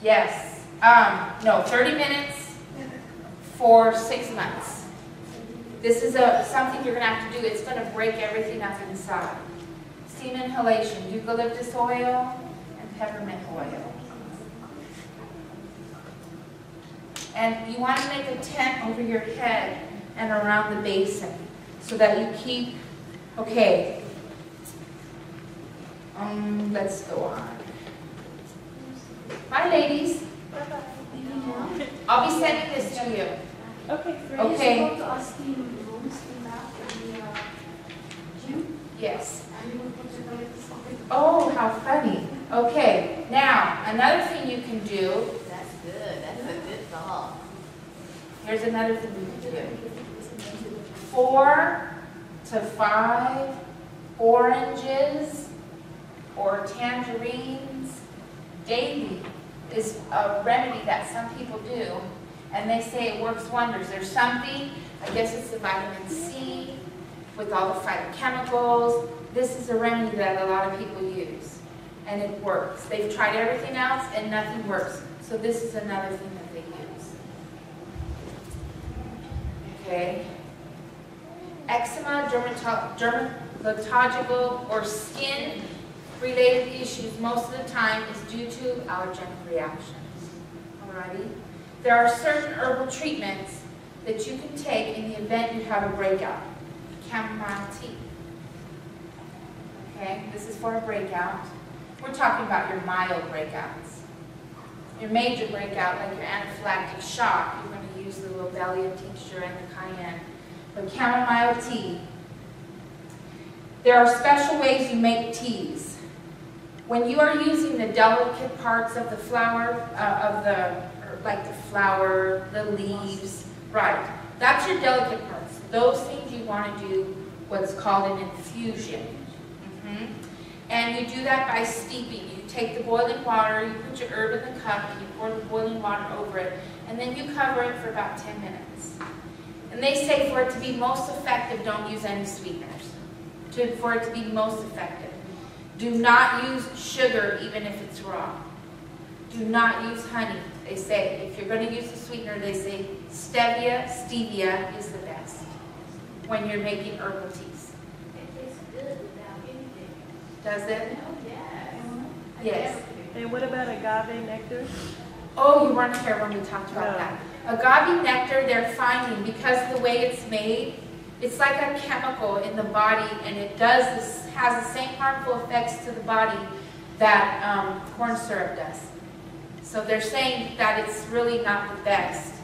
Yes. No, 30 minutes for 6 months. This is something you're going to have to do. It's going to break everything up inside. Steam inhalation, eucalyptus oil and peppermint oil. And you want to make a tent over your head and around the basin so that you keep, okay, let's go on. Bye, ladies. Bye-bye. I'll be sending this to you. Okay. Okay. Are you supposed to ask him rooms in that in the gym? Yes. And you will put the toilets on it? Oh, how funny. Okay, now, another thing you can do, That's good. That's a good thought. here's another thing you can do. 4 to 5 oranges or tangerines daily is a remedy that some people do, and they say it works wonders. There's something, I guess it's the vitamin C with all the phytochemicals. This is a remedy that a lot of people use, and it works. They've tried everything else and nothing works. So this is another thing that they use. Okay. Eczema, dermatological, or skin-related issues most of the time is due to allergenic reactions. Alrighty? There are certain herbal treatments that you can take in the event you have a breakout. Chamomile tea. Okay, this is for a breakout. We're talking about your mild breakouts. Your major breakout, like your anaphylactic shock, you're going to use the lobelia tincture and the cayenne. But chamomile tea, there are special ways you make teas. When you are using the delicate parts of the flower, like the flower, the leaves, right, that's your delicate parts. Those things you want to do what's called an infusion. And you do that by steeping. You take the boiling water, you put your herb in the cup, and you pour the boiling water over it, and then you cover it for about 10 minutes. And they say for it to be most effective, don't use any sweeteners. For it to be most effective. Do not use sugar even if it's raw. Do not use honey. They say if you're going to use a sweetener, they say stevia is the best when you're making herbal teas. It tastes good without anything. Does it? Oh, yes. Yes. And what about agave nectar? Oh, you weren't here when we talked about that. Agave nectar, they're finding, because the way it's made, it's like a chemical in the body, and it has the same harmful effects to the body that corn syrup does. So they're saying that it's really not the best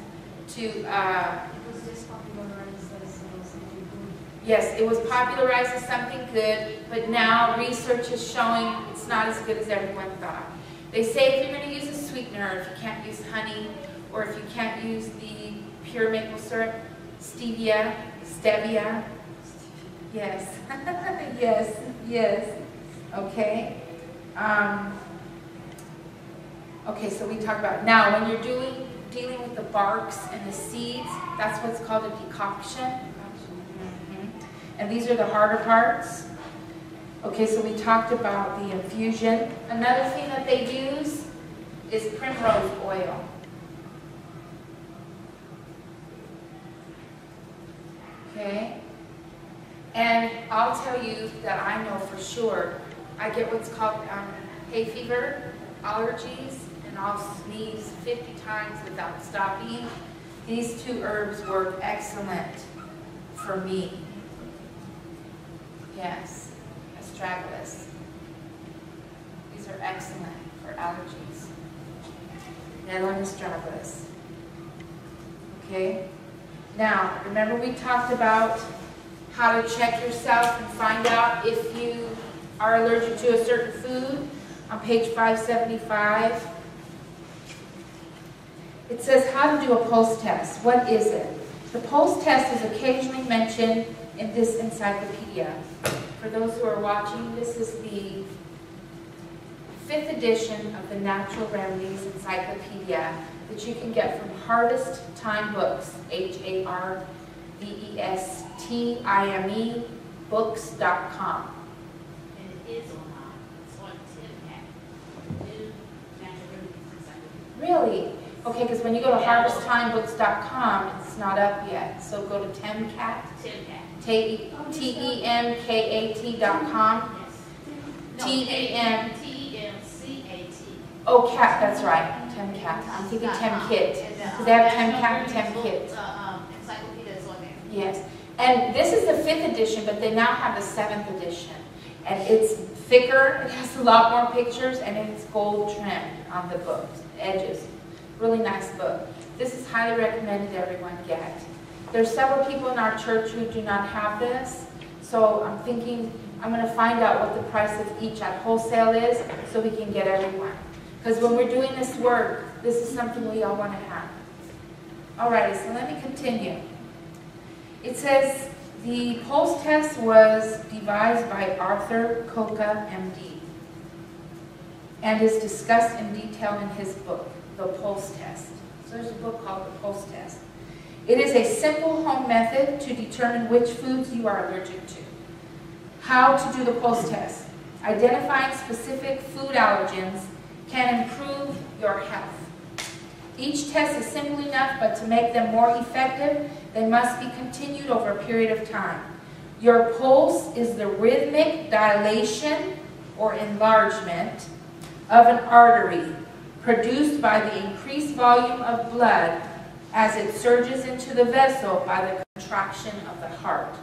to, It was just popularized as something good. yes, it was popularized as something good, but now research is showing it's not as good as everyone thought. They say if you're going to use a sweetener, if you can't use honey, or if you can't use the pure maple syrup, stevia, yes, yes, okay. Okay, so we talk about, now when you're dealing with the barks and the seeds, that's what's called a decoction. And these are the harder parts. Okay, so we talked about the infusion. Another thing that they use is primrose oil. Okay? And I'll tell you that I know for sure, I get what's called hay fever, allergies, and I'll sneeze 50 times without stopping. These two herbs work excellent for me. Yes, astragalus. These are excellent for allergies. Nettle and astragalus. Okay? Now, remember we talked about how to check yourself and find out if you are allergic to a certain food on page 575. It says how to do a pulse test. What is it? The pulse test is occasionally mentioned in this encyclopedia. For those who are watching, this is the 5th edition of the Natural Remedies Encyclopedia that you can get from Harvest Time Books, HARVESTIME books.com. And it is online. It's on TIMHAC. New Natural Remedies Encyclopedia. Really? Okay, because when you go to harvesttimebooks.com, it's not up yet. So go to Temcat, TEMKAT.com. No, TEM. TEMCAT. Oh, cat, that's right. Temcat. I'm thinking Temkit. Because they have Temcat and Temkit. Encyclopedia is on there. Yes. And this is the 5th edition, but they now have the 7th edition. And it's thicker, it has a lot more pictures, and it's gold trimmed on the book edges. Really nice book. This is highly recommended everyone get. There's several people in our church who do not have this, so I'm thinking I'm going to find out what the price of each at wholesale is so we can get everyone. Because when we're doing this work, this is something we all want to have. Alrighty, so let me continue. It says, the pulse test was devised by Arthur Coca, MD, and is discussed in detail in his book, The Pulse Test. So there's a book called The Pulse Test. It is a simple home method to determine which foods you are allergic to. How to do the pulse test. Identifying specific food allergens can improve your health. Each test is simple enough, but to make them more effective, they must be continued over a period of time. Your pulse is the rhythmic dilation or enlargement of an artery produced by the increased volume of blood as it surges into the vessel by the contraction of the heart.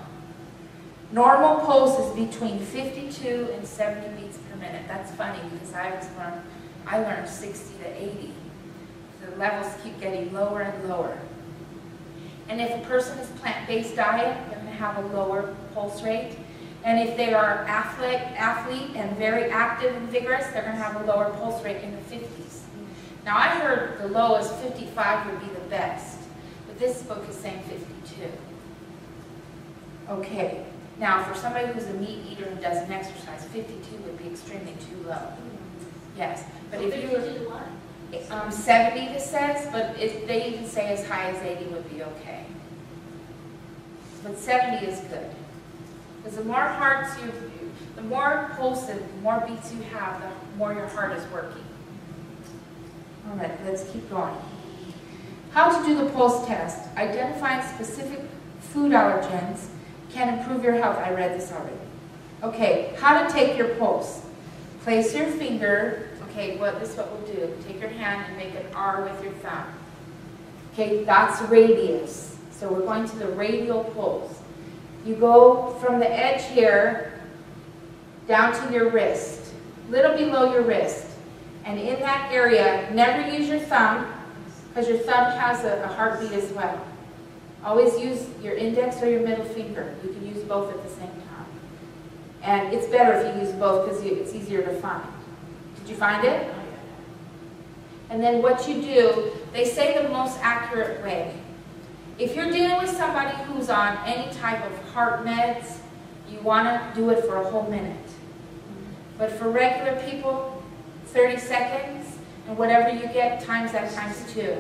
Normal pulse is between 52 and 70 beats per minute. That's funny because I learned 60 to 80. The levels keep getting lower and lower. And if a person is plant-based diet, they're going to have a lower pulse rate. And if they are athlete and very active and vigorous, they're going to have a lower pulse rate in the 50s. Now I heard the lowest 55 would be the best, but this book is saying 52. Okay, now for somebody who's a meat eater and doesn't exercise, 52 would be extremely too low. Yes, but if you were 70 this says, but they even say as high as 80 would be okay. But 70 is good. Because the more hearts the more pulses, the more beats you have, the more your heart is working. All right, let's keep going. How to do the pulse test. Identifying specific food allergens can improve your health. I read this already. Okay, how to take your pulse. Place your finger. Okay, this is what we'll do. Take your hand and make an R with your thumb. Okay, that's radius. So we're going to the radial pulse. You go from the edge here down to your wrist, little below your wrist. And in that area, never use your thumb, because your thumb has a heartbeat as well. Always use your index or your middle finger. You can use both at the same time. And it's better if you use both because it's easier to find. Did you find it? And then what you do, they say the most accurate way. If you're dealing with somebody who's on any type of heart meds, you want to do it for a whole minute. But for regular people, 30 seconds, and whatever you get, times that times 2.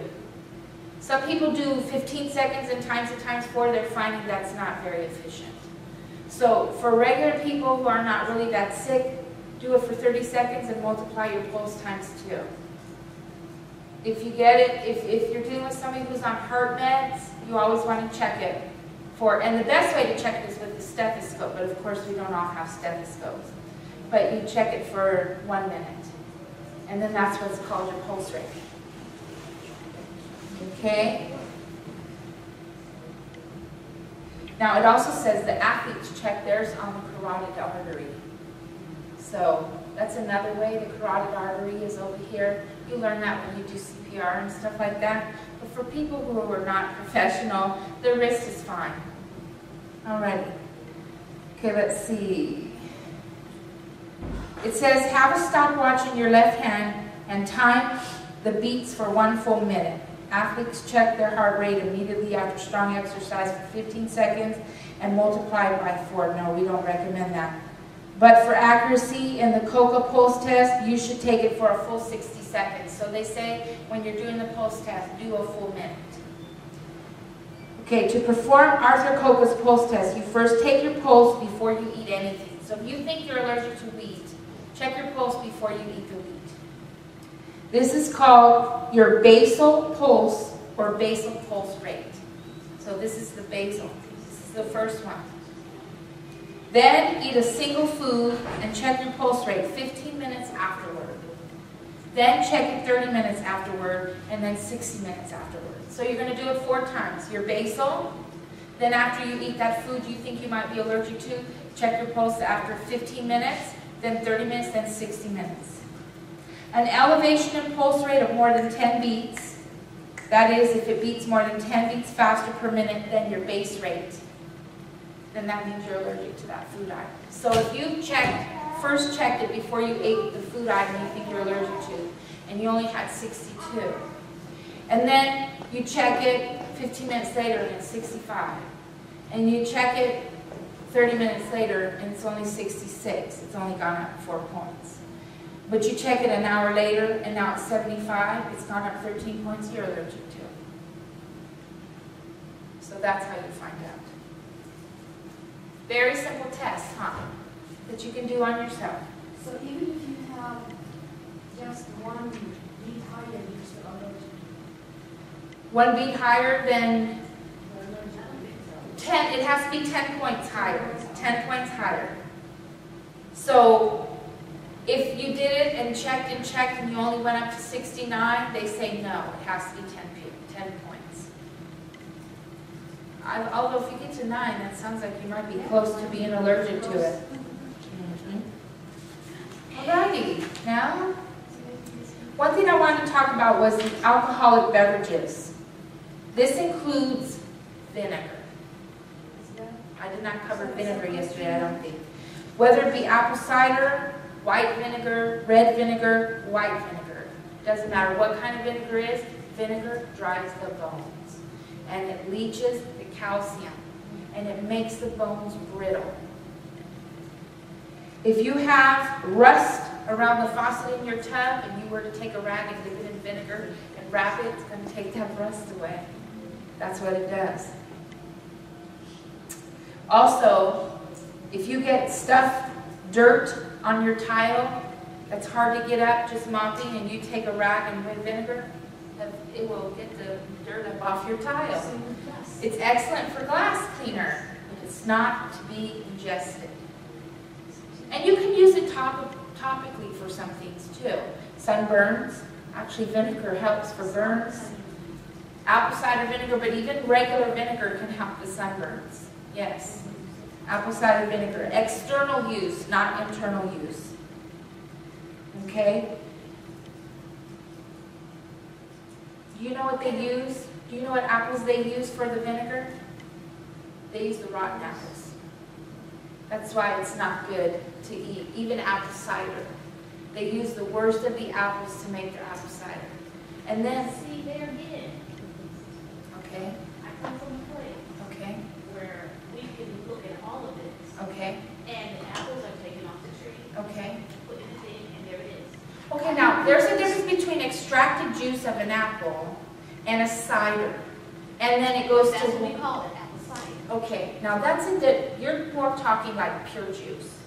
Some people do 15 seconds and times it times 4. They're finding that's not very efficient. So for regular people who are not really that sick, do it for 30 seconds and multiply your pulse times 2. If you get it, if you're dealing with somebody who's on heart meds, you always want to check it and the best way to check it is with the stethoscope, but of course we don't all have stethoscopes. But you check it for 1 minute. And then that's what's called your pulse rate. Okay? Now it also says the athletes check theirs on the carotid artery. So that's another way. The carotid artery is over here. You learn that when you do CPR and stuff like that. But for people who are not professional, the wrist is fine. Alrighty. Okay, let's see. It says, have a stopwatch in your left hand and time the beats for 1 full minute. Athletes check their heart rate immediately after strong exercise for 15 seconds and multiply it by 4. No, we don't recommend that. But for accuracy in the Coca pulse test, you should take it for a full 60 seconds. So they say when you're doing the pulse test, do a full minute. Okay, to perform Arthur Coca's pulse test, you first take your pulse before you eat anything. So if you think you're allergic to wheat, check your pulse before you eat the wheat. This is called your basal pulse or basal pulse rate. So this is the basal. This is the first one. Then eat a single food and check your pulse rate 15 minutes afterward. Then check it 30 minutes afterward, and then 60 minutes afterward. So you're going to do it 4 times. Your basal, then after you eat that food you think you might be allergic to, check your pulse after 15 minutes, then 30 minutes, then 60 minutes. An elevation in pulse rate of more than 10 beats, that is, if it beats more than 10 beats faster per minute than your base rate, then that means you're allergic to that food item. So if you first checked it before you ate the food item you think you're allergic to, and you only had 62, and then you check it 15 minutes later and it's 65, and you check it 30 minutes later and it's only 66, it's only gone up 4 points. But you check it an hour later and now it's 75, it's gone up 13 points, you're allergic to it. So that's how you find out. Very simple test, huh? That you can do on yourself. So even if you have just one beat higher, you're still allergic? 1 beat higher than You're allergic. 10, it has to be 10 points higher. 10 points higher. So if you did it and checked and you only went up to 69, they say no, it has to be 10 points. Although if you get to 9, that sounds like you might be close to being allergic to it. Alrighty, now, one thing I wanted to talk about was the alcoholic beverages. This includes vinegar. I did not cover vinegar yesterday, I don't think. Whether it be apple cider, white vinegar, red vinegar, white vinegar. Doesn't matter what kind of vinegar it is, vinegar dries the bones. And it leaches the calcium. And it makes the bones brittle. If you have rust around the faucet in your tub and you were to take a rag and dip it in vinegar and wrap it, it's going to take that rust away. That's what it does. Also, if you get dirt on your tile that's hard to get up just mopping and you take a rag and red vinegar, it will get the dirt up off your tile. It's excellent for glass cleaner, but it's not to be ingested. And you can use it topically for some things too. Sunburns, actually vinegar helps for burns. Apple cider vinegar, but even regular vinegar can help the sunburns. Yes, apple cider vinegar. External use, not internal use. Okay? Do you know what they use? Do you know what apples they use for the vinegar? They use the rotten apples. That's why it's not good to eat, even apple cider. They use the worst of the apples to make their apple cider. And then, See, there again, okay, I come from a place okay, where we can look at all of this, okay, and the apples are taken off the tree, okay. put in the thing, and there it is. Okay, now, there's a difference between extracted juice of an apple and a cider. And then it goes That's what we to, call it, apple cider. okay, now that's you're more talking like pure juice.